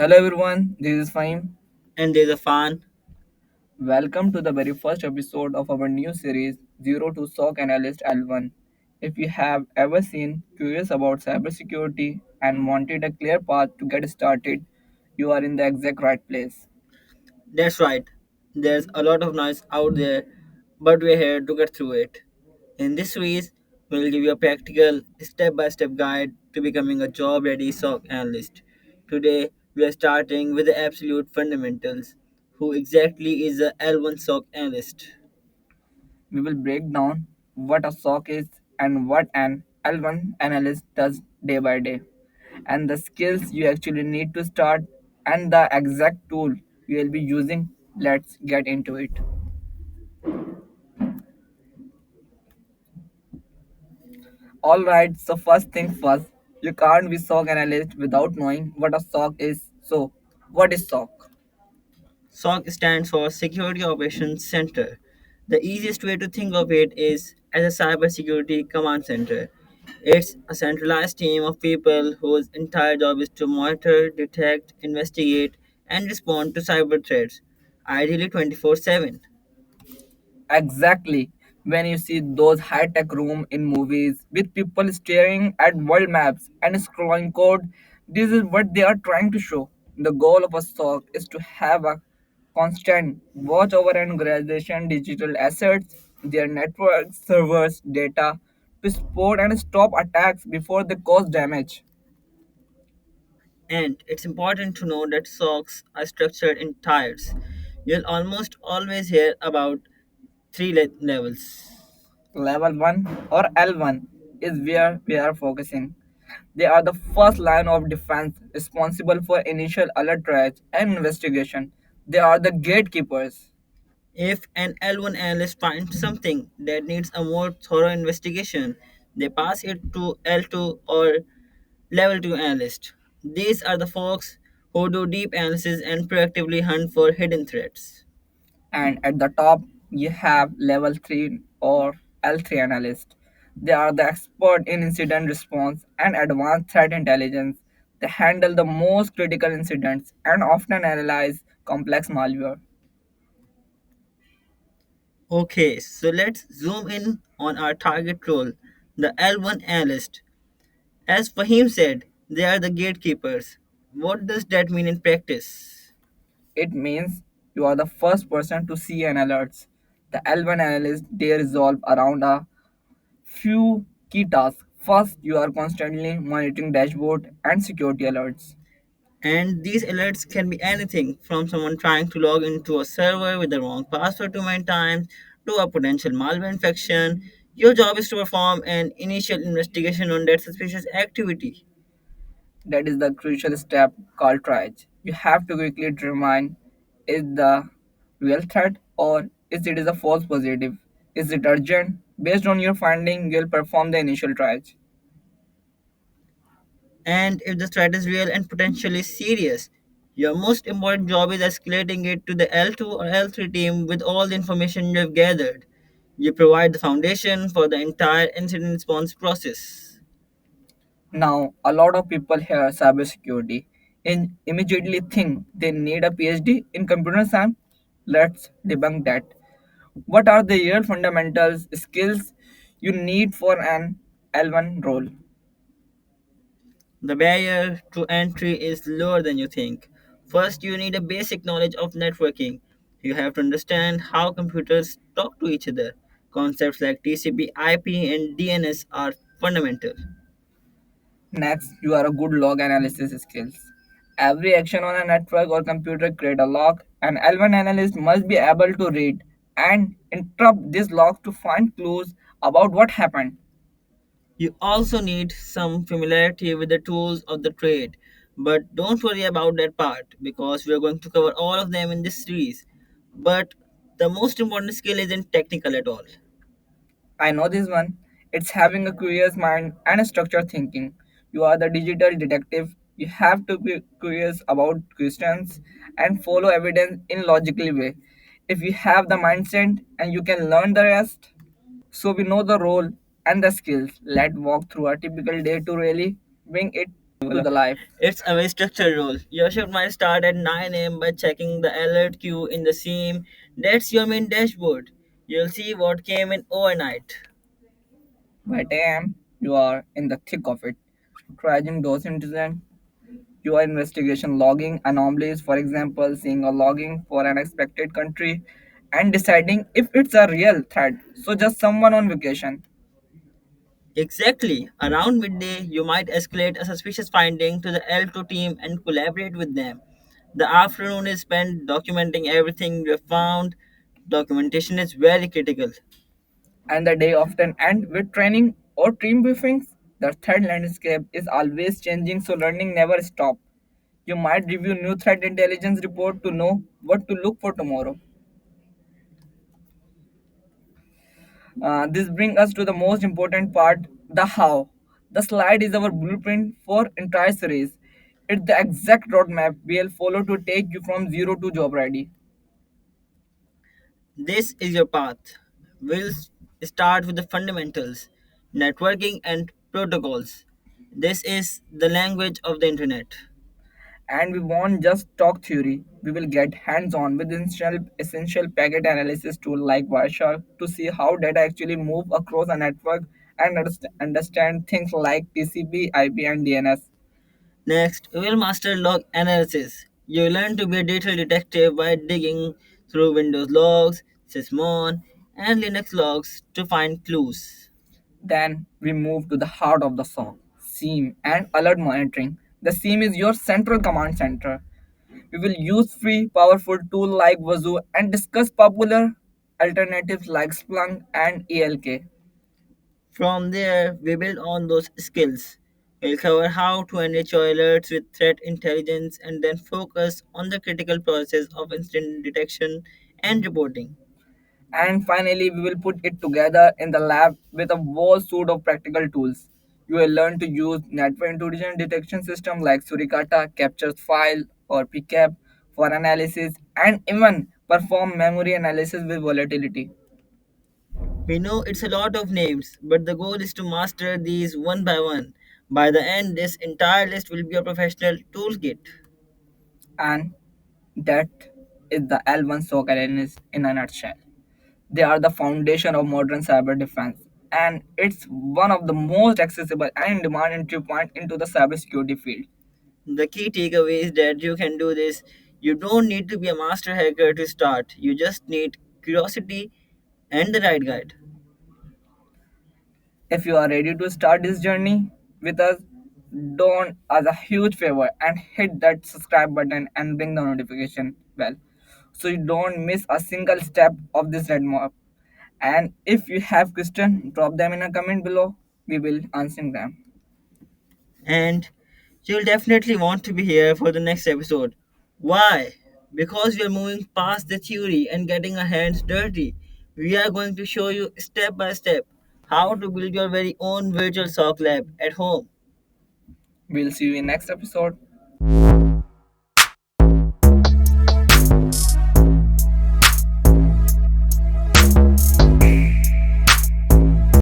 Hello everyone, this is Fahim. And there's a fan. Welcome to the very first episode of our new series Zero to SOC Analyst L1. If you have ever seen curious about cybersecurity and wanted a clear path to get started, you are in the exact right place. That's right. There's a lot of noise out there, but we're here to get through it. In this series, we'll give you a practical, step by step guide to becoming a job ready SOC analyst. Today, we are starting with the absolute fundamentals. Who exactly is a L1 SOC analyst? We will break down what a SOC is and what an L1 analyst does day by day, and the skills you actually need to start, and the exact tool you will be using. Let's get into it. Alright, so first thing first, you can't be SOC analyst without knowing what a SOC is. So, what is SOC? SOC stands for Security Operations Center. The easiest way to think of it is as a cybersecurity command center. It's a centralized team of people whose entire job is to monitor, detect, investigate, and respond to cyber threats, ideally 24/7. Exactly. When you see those high-tech room in movies with people staring at world maps and scrolling code, this is what they are trying to show. The goal of a SOC is to have a constant watch over an organization digital assets, their networks, servers, data, to spot and stop attacks before they cause damage. And it's important to know that SOCs are structured in tiers. You'll almost always hear about three levels. Level 1 or L1 is where we are focusing. They are the first line of defense responsible for initial alert triage and investigation. They are the gatekeepers. If an L1 analyst finds something that needs a more thorough investigation, they pass it to L2 or Level 2 analyst. These are the folks who do deep analysis and proactively hunt for hidden threats. And at the top, you have level 3 or L3 analyst. They are the expert in incident response and advanced threat intelligence. They handle the most critical incidents and often analyze complex malware. Okay, so let's zoom in on our target role, the L1 analyst. As Fahim said, they are the gatekeepers. What does that mean in practice? It means you are the first person to see an alert. The L1 analyst they resolve around a few key tasks. First, you are constantly monitoring dashboard and security alerts. And these alerts can be anything from someone trying to log into a server with the wrong password too many times to a potential malware infection. Your job is to perform an initial investigation on that suspicious activity. That is the crucial step called triage. You have to quickly determine is the real threat or is it is a false positive. Is it urgent? Based on your finding, you'll perform the initial triage. And if the threat is real and potentially serious, your most important job is escalating it to the L2 or L3 team with all the information you have gathered. You provide the foundation for the entire incident response process. Now, a lot of people hear cybersecurity and immediately think they need a PhD in computer science. Let's debunk that. What are the real fundamentals skills you need for an L1 role? The barrier to entry is lower than you think. First, you need a basic knowledge of networking. You have to understand how computers talk to each other. Concepts like TCP, IP, and DNS are fundamental. Next, you are a good log analysis skills. Every action on a network or computer create a log. An L1 analyst must be able to read and interrupt this log to find clues about what happened. You also need some familiarity with the tools of the trade. But don't worry about that part because we are going to cover all of them in this series. But the most important skill isn't technical at all. I know this one. It's having a curious mind and a structured thinking. You are the digital detective. You have to be curious about questions and follow evidence in logical way. If you have the mindset and you can learn the rest, so we know the role and the skills. Let's walk through a typical day to really bring it to the life. It's a very structured role. Your shift might start at 9 a.m. by checking the alert queue in the SIEM. That's your main dashboard. You'll see what came in overnight. By 10 a.m., you are in the thick of it. Triaging those incidents, your investigation logging anomalies, for example, seeing a logging for an expected country and deciding if it's a real threat. So just someone on vacation. Exactly. Around midday, you might escalate a suspicious finding to the L2 team and collaborate with them. The afternoon is spent documenting everything you have found. Documentation is very critical. And the day often ends with training or team briefings. The threat landscape is always changing, so learning never stops. You might review new threat intelligence report to know what to look for tomorrow. This brings us to the most important part, the how. The slide is our blueprint for entire series. It's the exact roadmap we'll follow to take you from zero to job ready. This is your path. We'll start with the fundamentals, networking, and protocols. This is the language of the internet. And we won't just talk theory. We will get hands-on with essential packet analysis tool like Wireshark to see how data actually move across a network and understand things like TCP, IP, and DNS. Next, we will master log analysis. You learn to be a data detective by digging through Windows logs, Sysmon, and Linux logs to find clues. Then we move to the heart of the SOC, SIEM and alert monitoring. The SIEM is your central command center. We will use free, powerful tools like Wazuh and discuss popular alternatives like Splunk and ELK. From there, we build on those skills. We'll cover how to enrich your alerts with threat intelligence and then focus on the critical process of incident detection and reporting. And finally, we will put it together in the lab with a whole suite of practical tools. You will learn to use network intrusion detection system like Suricata, captures file or PCAP for analysis, and even perform memory analysis with volatility. We know it's a lot of names, but the goal is to master these one by one. By the end, this entire list will be a professional toolkit. And that is the L1 SOC Analyst in a nutshell. They are the foundation of modern cyber defense, and it's one of the most accessible and in-demand entry point into the cybersecurity field. The key takeaway is that you can do this. You don't need to be a master hacker to start, you just need curiosity and the right guide. If you are ready to start this journey with us, don't as a huge favor and hit that subscribe button and ring the notification bell so you don't miss a single step of this red map. And if you have questions, drop them in a comment below. We will answer them. And you'll definitely want to be here for the next episode. Why? Because we are moving past the theory and getting our hands dirty. We are going to show you step by step how to build your very own virtual SOC lab at home. We'll see you in next episode.